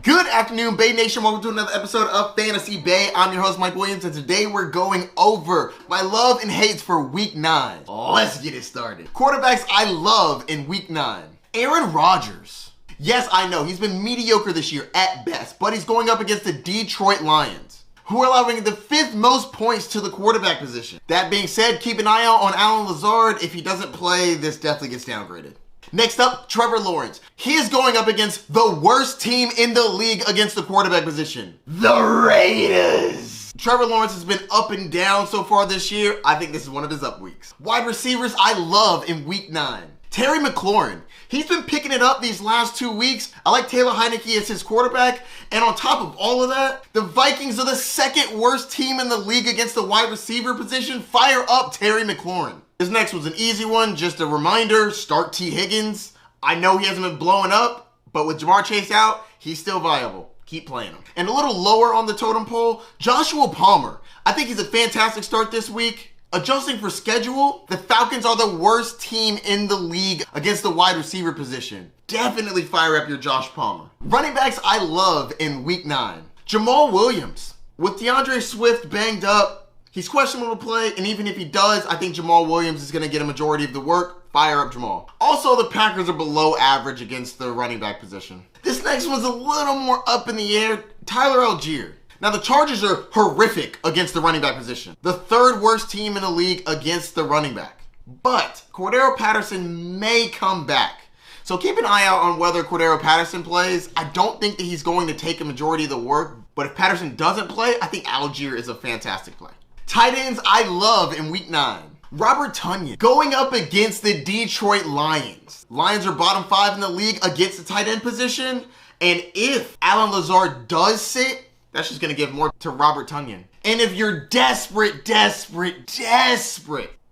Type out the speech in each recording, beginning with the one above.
Good afternoon, Bay Nation. Welcome to another episode of Fantasy Bay. I'm your host, Mike Williams, and today we're going over my love and hates for Week 9. Let's get it started. Quarterbacks I love in Week 9. Aaron Rodgers. Yes, I know, he's been mediocre this year at best, but he's going up against the Detroit Lions, who are allowing the 5th most points to the quarterback position. That being said, keep an eye out on Allen Lazard. If he doesn't play, this definitely gets downgraded. Next up, Trevor Lawrence. He is going up against the worst team in the league against the quarterback position, the Raiders. Trevor Lawrence has been up and down so far this year. I think this is one of his up weeks. Wide receivers I love in Week 9. Terry McLaurin. He's been picking it up these last 2 weeks. I like Taylor Heineke as his quarterback. And on top of all of that, the Vikings are the 2nd worst team in the league against the wide receiver position. Fire up Terry McLaurin. This next was an easy one. Just a reminder, start T. Higgins. I know he hasn't been blowing up, but with Jamar Chase out, he's still viable. Keep playing him. And a little lower on the totem pole, Joshua Palmer. I think he's a fantastic start this week. Adjusting for schedule, the Falcons are the worst team in the league against the wide receiver position. Definitely fire up your Josh Palmer. Running backs I love in Week 9. Jamal Williams. With DeAndre Swift banged up, he's questionable to play, and even if he does, I think Jamal Williams is going to get a majority of the work. Fire up Jamal. Also, the Packers are below average against the running back position. This next one's a little more up in the air. Tyler Algier. Now, the Chargers are horrific against the running back position. The 3rd worst team in the league against the running back. But Cordero Patterson may come back. So keep an eye out on whether Cordero Patterson plays. I don't think that he's going to take a majority of the work. But if Patterson doesn't play, I think Algier is a fantastic play. Tight ends I love in Week 9. Robert Tonyan going up against the Detroit Lions. Lions are bottom 5 in the league against the tight end position. And if Allen Lazard does sit, that's just going to give more to Robert Tonyan. And if you're desperate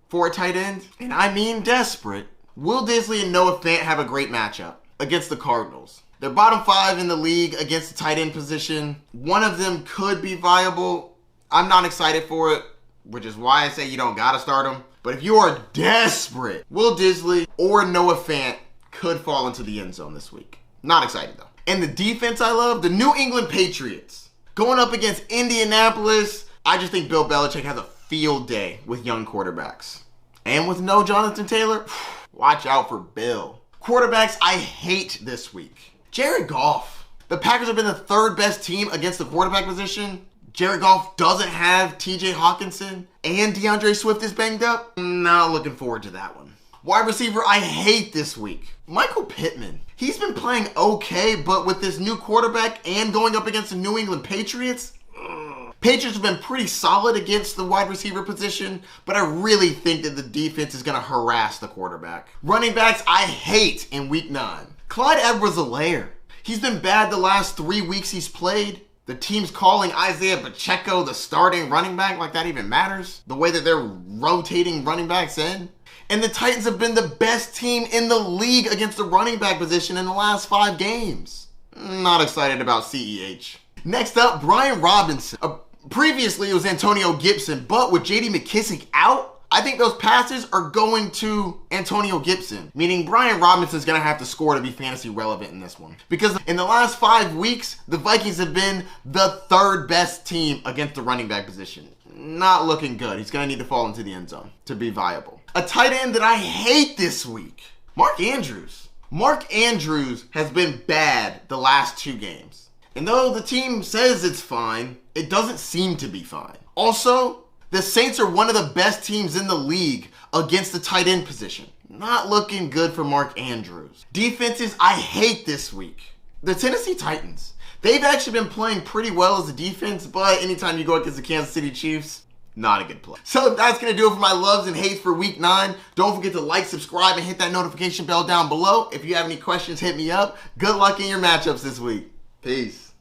for a tight end, and I mean desperate, Will Disley and Noah Fant have a great matchup against the Cardinals. They're bottom 5 in the league against the tight end position. One of them could be viable. I'm not excited for it, which is why I say you don't got to start him. But if you are desperate, Will Disley or Noah Fant could fall into the end zone this week. Not excited though. And the defense I love, the New England Patriots. Going up against Indianapolis, I just think Bill Belichick has a field day with young quarterbacks. And with no Jonathan Taylor, watch out for Bill. Quarterbacks I hate this week. Jared Goff. The Packers have been the 3rd best team against the quarterback position. Jared Goff doesn't have TJ Hawkinson, and DeAndre Swift is banged up. Not looking forward to that one. Wide receiver I hate this week. Michael Pittman. He's been playing okay, but with this new quarterback and going up against the New England Patriots, Patriots have been pretty solid against the wide receiver position, but I really think that the defense is going to harass the quarterback. Running backs I hate in Week 9. Clyde Edwards-Helaire. He's been bad the last 3 weeks he's played. The team's calling Isaiah Pacheco the starting running back, like that even matters. The way that they're rotating running backs in. And the Titans have been the best team in the league against the running back position in the last 5 games. Not excited about CEH. Next up, Brian Robinson. Previously, it was Antonio Gibson, but with J.D. McKissic out, I think those passes are going to Antonio Gibson, meaning Brian Robinson's going to have to score to be fantasy relevant in this one. Because in the last 5 weeks, the Vikings have been the 3rd best team against the running back position. Not looking good. He's going to need to fall into the end zone to be viable. A tight end that I hate this week, Mark Andrews. Mark Andrews has been bad the last 2 games. And though the team says it's fine, it doesn't seem to be fine. Also, the Saints are one of the best teams in the league against the tight end position. Not looking good for Mark Andrews. Defenses I hate this week. The Tennessee Titans. They've actually been playing pretty well as a defense, but anytime you go against the Kansas City Chiefs, not a good play. So that's going to do it for my loves and hates for Week 9. Don't forget to like, subscribe, and hit that notification bell down below. If you have any questions, hit me up. Good luck in your matchups this week. Peace.